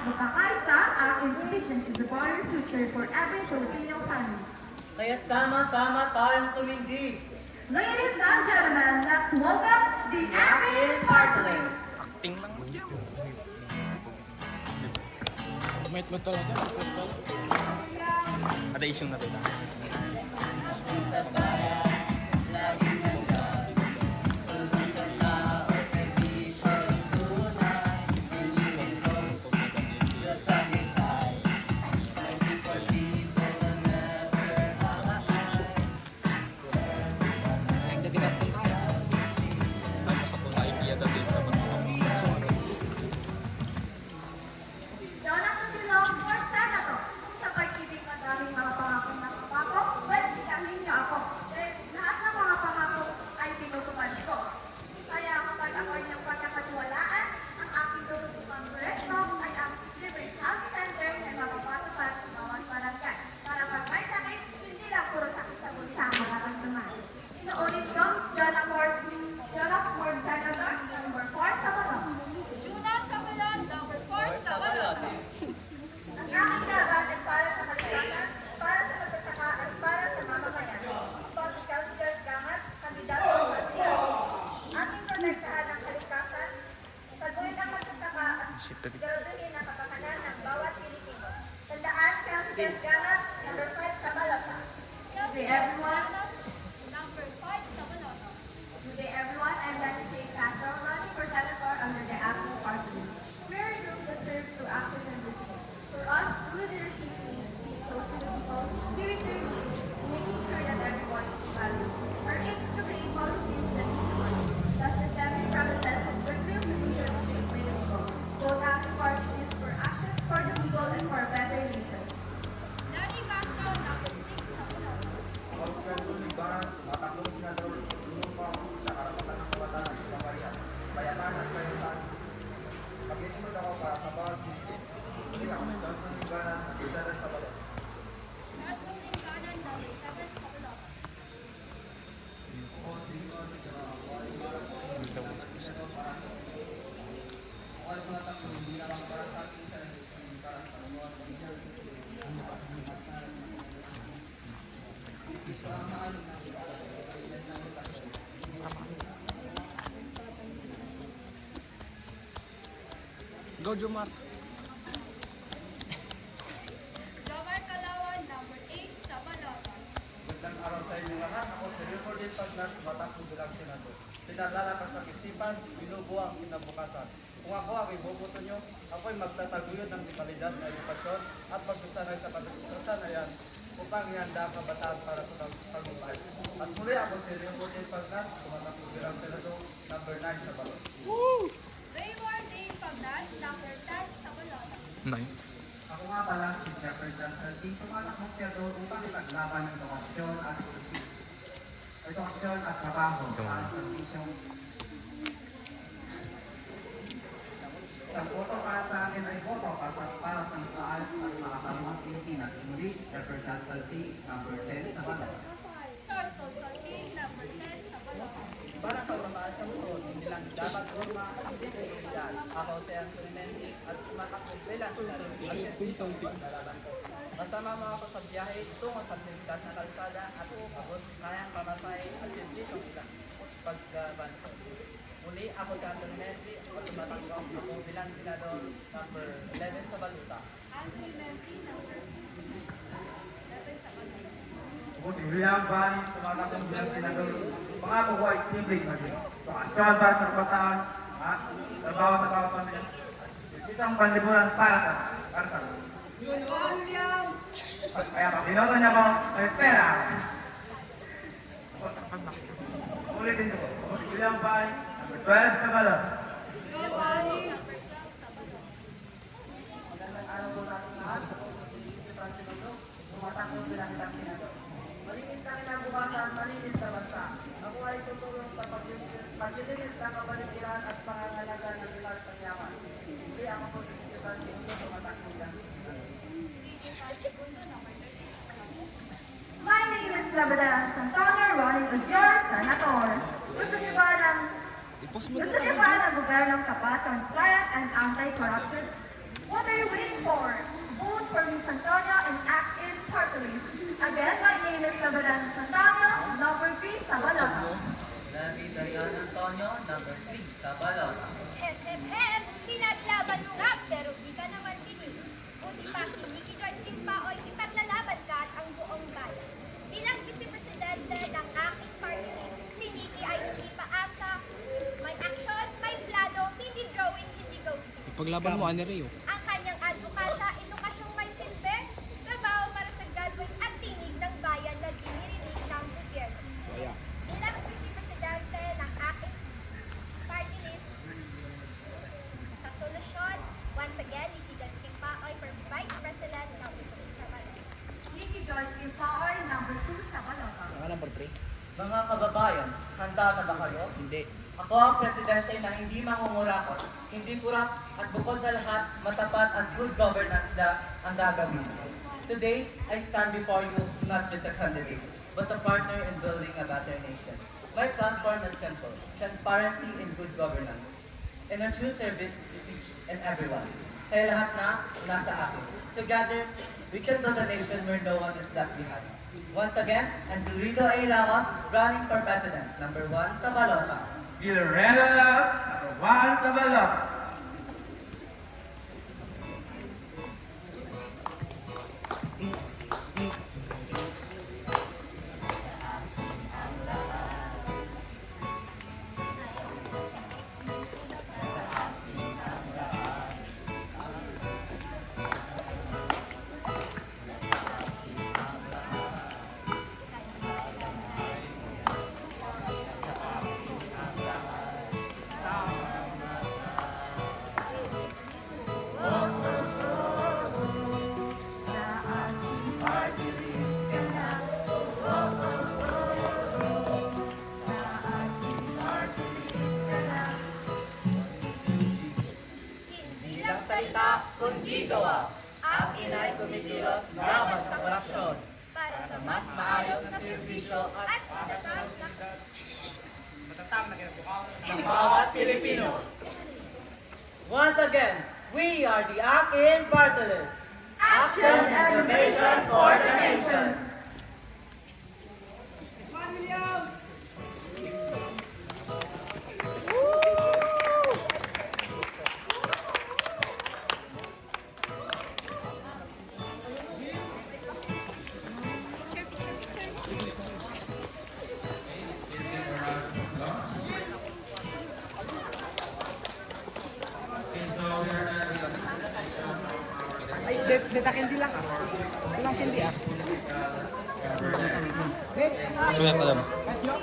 magkakaisa ang insufficient is a brighter future for every Filipino family. Kaya't sama-sama tayong tumindig. Ladies and gentlemen, let's welcome the Acting Party List. Acting lang mo dyan. Mate mo talaga. Ada isyong na rin. Jonathan Pilong for Senator. Sa pag-ibig madaming mga pangakong nakapako, pwede ikahin niyo ako. Lahat ng mga pangako ay tinutupad ko. Kaya kapag ako'y ng pagkakatiwalaan, ang aking tutupang proyekto ay ang libre health center na mapapatupad sa bawat barangay. Para pag may sakit, hindi lang puro sakit sa bulsa ang mararamdaman. Inuulit ko, Jonathan for Senator, number 4 sa Balong. Juna Chapelan, number 4 sa Balot. Ang aking laban ay para sa kalikasan, para sa magsasaka at para sa mamamayan. Ito si Calvin Gamat, kandidato sa Senado. Ating protektahan ang kalikasan, patuloy ang magsasaka at garaduhin ang kapakanan ng bawat Pilipino. Tandaan, Calvin Gamat, number 5 sa Balota. Good day everyone. Number 5 sa Balot. Good day everyone. I'm Dani Sheikh Castro, running for Senator under the Acting Party List. We're a group that serves through action and listening. For us, true leadership means being close to the people, hearing their needs, and making sure that every voice is valued. Our aim is to create policies that deliver, not just empty promises, but real solutions to the way to go. Both Acting Party List for action, for the people, and for a better nation. Danny Castro, number 6 sa Balot. Oscar Suliban, tumatakbong senador, sumupang sa karapatan ng kabataan at kabayan, bayatan at kayusan. Pag-itinod ako para sa bawat Pilipino. Hindi ako si Oscar Suliban, isa rin sa balon. Justin Linganan, number 7 sa Balot. Go, Jomar. Jomar Calawan, number 8 sa Balot. Magandang araw sa inyo lahat. Ako si Recorded Pagnas, Batakbo bilang senador. Pinalalakas ang isipan, binubuo ang kinabukasan. Kung ako ang iboboto nyo, ako'y magtataguyod ng dekalidad na edukasyon at pagsasanay sa kasanayan upang ihanda ang kabataan para sa tagumpay. At muli ako si Recorded Pagnas, tumatakbo bilang senador, number 9 sa balon. Raymond Dave Pagnas, number 10 sa Balot. Nice. Ako nga pala si Jeffrey Janserti, tumatakbo siya doon upang ipaglaban ng edukasyon at trabaho para sa bisyong isang boto para sa akin ay boto para sa mas maayos at makakalawang Pilipinas. Muli, Jeffrey Janserti, number 10 sa Balot. Charles Constantine, number 10 sa Balot. Para sa pagmamahal sa mundo, hindi lang dapat forma ang disiplidad. Ako si Anthony Mendy at tumatakbo bilang senador. Kasama mo ako sa biyahe tungo sa ligtas na kalsada at abot kayang pamasahe at sirjitong ilang pagbanto. Muli ako si Anthony Mendy at tumatakbo ako bilang senador number 11 sa Baluta. Anthony Menzi, number 11 sa Balot. Ako si William Bani, tumatakbo bilang senador. Pangako ko ay simpleng maging edukasyon para sa kabataan, trabaho sa bawat pamilya, isang panlipunan para sa kaya pag binoto niya ko, may pera. Ulitin ko. Ako si William Bani, number 12 sa balon. William Bani, number 12 sa Balot. Magandang araw po sa ating lahat. Ako po si Victor Francino, tumatakbo bilang isang senador. Malinis na kinabukasan, malinis na bansa. Ako ay tutulong sa paglilinis ng kabalikiran at pangangalaga ng likas ng yaman. Hindi ako po si Victor Francino, tumatakbo bilang isang senador. Segundo, number 13 sa Balot. My name is Labadan Santana, running as your senator. Gusto niyo ba ng gobyernong tapat, transparent, and anti-corruption? What are you waiting for? Vote for Miss Antonio and act in party list. Again, my name is Labaran Antonio, number 3 sa balota. Lagi Dayan Antonio, number 3 sa balota. Hep, hep, hep! Pinaglaban mo nga, pero di ka naman tinig. Buti pa si Nikki Joyce Kimpaoy, ipaglalaban ka at ang buong bayan. Bilang vice-presidente ng aking party list, si Nikki ay hindi paasa. May action, may plano, hindi drawing, hindi ghosting. Ipaglaban mo, Ani Rio. Ang kanyang advokasya, edukasyong may silbi, trabaho para sa graduate at tinig ng bayan na dinirinig ng gobyerno. So, ayan. Bilang vice-presidente ng aking party list, sa solusyon, once again, Nikki Kimpaoy for Vice President ng Isabalan. Nikki Joyce Kimpaoy, number 2 sa balota. Number 3? Mga kababayan, handa na ba kayo? Hindi. Ako ang presidente na hindi mangungurakot, hindi kurap at bukod sa lahat, matapat at good governance na ang gagawin. Today, I stand before you not just a candidate, but a partner in building a better nation. My platform is simple, transparency and good governance. And a true service to each and everyone. Kaya lahat na nasa akin. Together, we can build a nation where no one is left behind. Once again, and to Rido A. Lamas, running for president, number 1 sa balota. Pirelas, one sa balot. Hindi lang salita, kundi gawa. Ang inay kumikilos laban sa korupsyon. Para sa Mas maayos na serbisyo at matatag na ng bawat Pilipino. Once again, we are the Akin Party List. Action and innovation for the nation. Ay, deta candy lang ah. Walang candy ah. Kuya, alam. At yun.